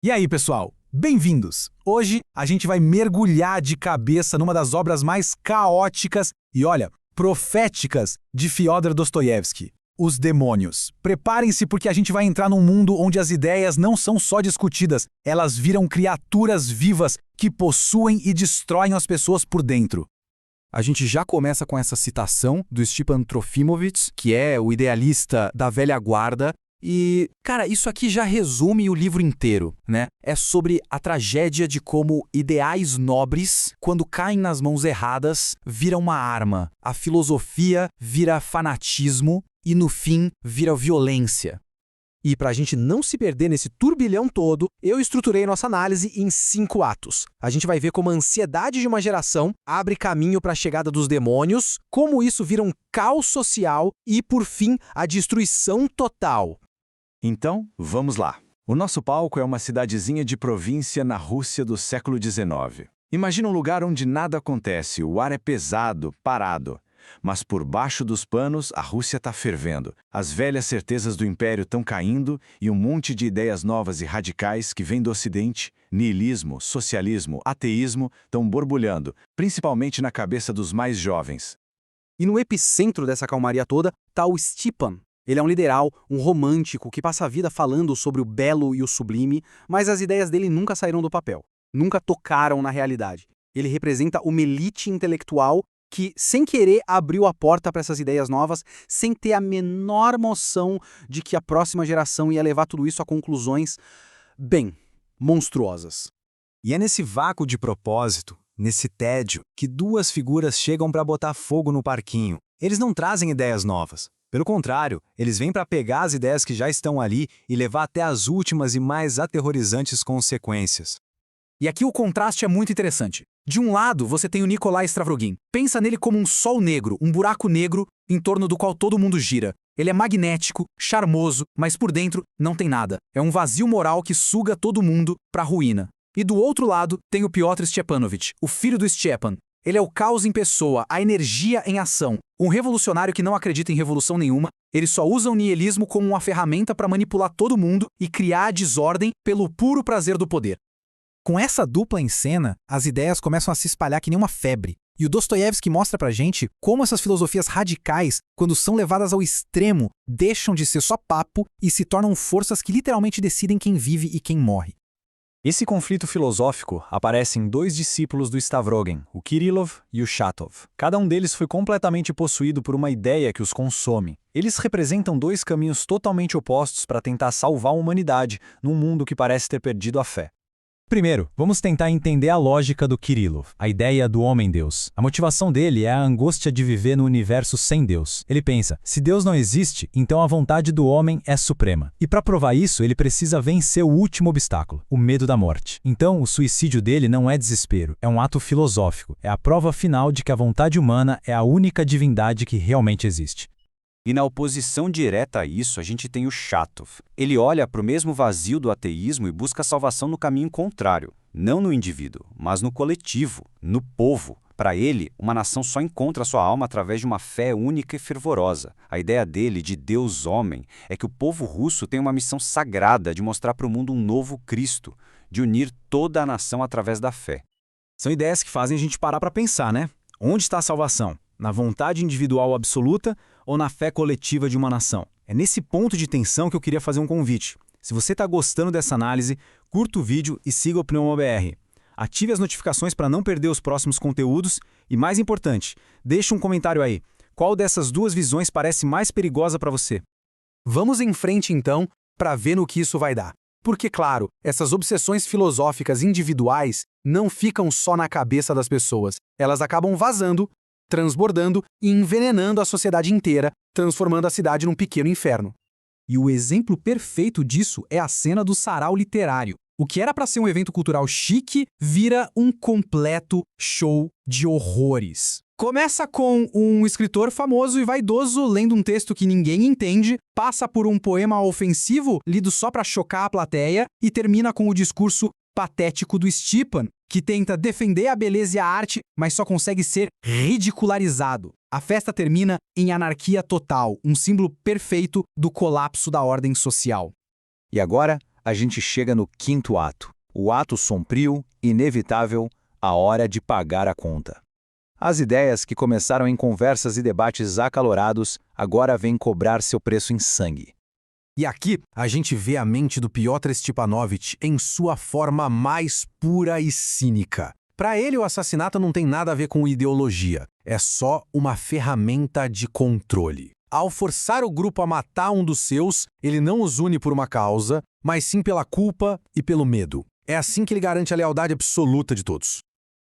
E aí, pessoal? Bem-vindos! Hoje a gente vai mergulhar de cabeça numa das obras mais caóticas e, olha, proféticas de Fyodor Dostoiévski, Os Demônios. Preparem-se porque a gente vai entrar num mundo onde as ideias não são só discutidas, elas viram criaturas vivas que possuem e destroem as pessoas por dentro. A gente já começa com essa citação do Stepan Trofimovich, que é o idealista da velha guarda. E, cara, isso aqui já resume o livro inteiro, né? É sobre a tragédia de como ideais nobres, quando caem nas mãos erradas, viram uma arma. A filosofia vira fanatismo e, no fim, vira violência. E para a gente não se perder nesse turbilhão todo, eu estruturei nossa análise em 5 atos. A gente vai ver como a ansiedade de uma geração abre caminho para a chegada dos demônios, como isso vira um caos social e, por fim, a destruição total. Então, vamos lá. O nosso palco é uma cidadezinha de província na Rússia do século XIX. Imagina um lugar onde nada acontece, o ar é pesado, parado. Mas por baixo dos panos, a Rússia está fervendo. As velhas certezas do Império estão caindo e um monte de ideias novas e radicais que vêm do Ocidente, niilismo, socialismo, ateísmo, estão borbulhando, principalmente na cabeça dos mais jovens. E no epicentro dessa calmaria toda está o Stepan. Ele é um liberal, um romântico que passa a vida falando sobre o belo e o sublime, mas as ideias dele nunca saíram do papel, nunca tocaram na realidade. Ele representa uma elite intelectual que, sem querer, abriu a porta para essas ideias novas, sem ter a menor noção de que a próxima geração ia levar tudo isso a conclusões, bem, monstruosas. E é nesse vácuo de propósito, nesse tédio, que duas figuras chegam para botar fogo no parquinho. Eles não trazem ideias novas. Pelo contrário, eles vêm para pegar as ideias que já estão ali e levar até as últimas e mais aterrorizantes consequências. E aqui o contraste é muito interessante. De um lado, você tem o Nikolai Stavrogin. Pensa nele como um sol negro, um buraco negro em torno do qual todo mundo gira. Ele é magnético, charmoso, mas por dentro não tem nada. É um vazio moral que suga todo mundo para a ruína. E do outro lado, tem o Pyotr Stepanovich, o filho do Stepan. Ele é o caos em pessoa, a energia em ação. Um revolucionário que não acredita em revolução nenhuma, ele só usa o niilismo como uma ferramenta para manipular todo mundo e criar a desordem pelo puro prazer do poder. Com essa dupla em cena, as ideias começam a se espalhar que nem uma febre. E o Dostoiévski mostra pra gente como essas filosofias radicais, quando são levadas ao extremo, deixam de ser só papo e se tornam forças que literalmente decidem quem vive e quem morre. Esse conflito filosófico aparece em dois discípulos do Stavrogin, o Kirillov e o Shatov. Cada um deles foi completamente possuído por uma ideia que os consome. Eles representam dois caminhos totalmente opostos para tentar salvar a humanidade num mundo que parece ter perdido a fé. Primeiro, vamos tentar entender a lógica do Kirillov, a ideia do homem-deus. A motivação dele é a angústia de viver no universo sem Deus. Ele pensa, se Deus não existe, então a vontade do homem é suprema. E para provar isso, ele precisa vencer o último obstáculo, o medo da morte. Então, o suicídio dele não é desespero, é um ato filosófico, é a prova final de que a vontade humana é a única divindade que realmente existe. E na oposição direta a isso, a gente tem o Shatov. Ele olha para o mesmo vazio do ateísmo e busca salvação no caminho contrário. Não no indivíduo, mas no coletivo, no povo. Para ele, uma nação só encontra sua alma através de uma fé única e fervorosa. A ideia dele, de Deus-homem, é que o povo russo tem uma missão sagrada de mostrar para o mundo um novo Cristo, de unir toda a nação através da fé. São ideias que fazem a gente parar para pensar, né? Onde está a salvação? Na vontade individual absoluta ou na fé coletiva de uma nação? É nesse ponto de tensão que eu queria fazer um convite. Se você está gostando dessa análise, curta o vídeo e siga o PneumaBR. Ative as notificações para não perder os próximos conteúdos e, mais importante, deixe um comentário aí. Qual dessas duas visões parece mais perigosa para você? Vamos em frente, então, para ver no que isso vai dar. Porque, claro, essas obsessões filosóficas individuais não ficam só na cabeça das pessoas. Elas acabam vazando, transbordando e envenenando a sociedade inteira, transformando a cidade num pequeno inferno. E o exemplo perfeito disso é a cena do sarau literário. O que era para ser um evento cultural chique vira um completo show de horrores. Começa com um escritor famoso e vaidoso lendo um texto que ninguém entende, passa por um poema ofensivo lido só para chocar a plateia e termina com o discurso patético do Stepan, que tenta defender a beleza e a arte, mas só consegue ser ridicularizado. A festa termina em anarquia total, um símbolo perfeito do colapso da ordem social. E agora, a gente chega no quinto ato. O ato sombrio, inevitável, a hora de pagar a conta. As ideias que começaram em conversas e debates acalorados agora vêm cobrar seu preço em sangue. E aqui a gente vê a mente do Piotr Stepanovich em sua forma mais pura e cínica. Para ele, o assassinato não tem nada a ver com ideologia, é só uma ferramenta de controle. Ao forçar o grupo a matar um dos seus, ele não os une por uma causa, mas sim pela culpa e pelo medo. É assim que ele garante a lealdade absoluta de todos.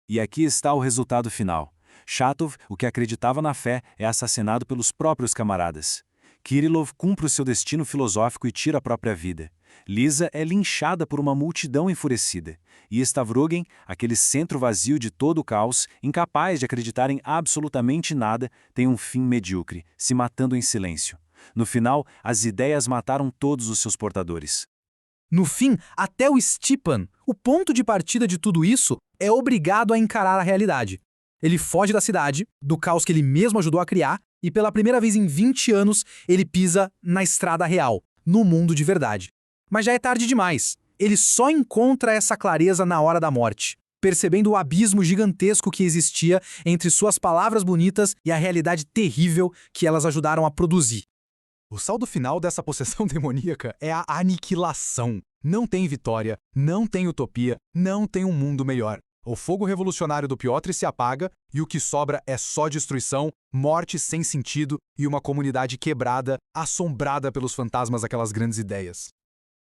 E aqui está o resultado final. Chatov, o que acreditava na fé, é assassinado pelos próprios camaradas. Kirillov cumpre o seu destino filosófico e tira a própria vida. Lisa é linchada por uma multidão enfurecida. E Stavrogin, aquele centro vazio de todo o caos, incapaz de acreditar em absolutamente nada, tem um fim medíocre, se matando em silêncio. No final, as ideias mataram todos os seus portadores. No fim, até o Stepan, o ponto de partida de tudo isso, é obrigado a encarar a realidade. Ele foge da cidade, do caos que ele mesmo ajudou a criar, e pela primeira vez em 20 anos, ele pisa na estrada real, no mundo de verdade. Mas já é tarde demais. Ele só encontra essa clareza na hora da morte, percebendo o abismo gigantesco que existia entre suas palavras bonitas e a realidade terrível que elas ajudaram a produzir. O saldo final dessa possessão demoníaca é a aniquilação. Não tem vitória, não tem utopia, não tem um mundo melhor. O fogo revolucionário do Piotr se apaga e o que sobra é só destruição, morte sem sentido e uma comunidade quebrada, assombrada pelos fantasmas daquelas grandes ideias.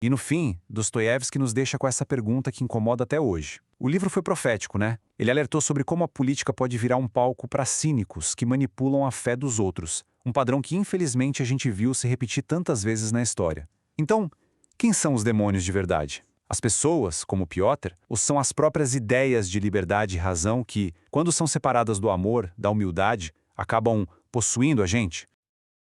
E no fim, Dostoiévski nos deixa com essa pergunta que incomoda até hoje. O livro foi profético, né? Ele alertou sobre como a política pode virar um palco para cínicos que manipulam a fé dos outros, um padrão que infelizmente a gente viu se repetir tantas vezes na história. Então, quem são os demônios de verdade? As pessoas, como Piotr, ou são as próprias ideias de liberdade e razão que, quando são separadas do amor, da humildade, acabam possuindo a gente?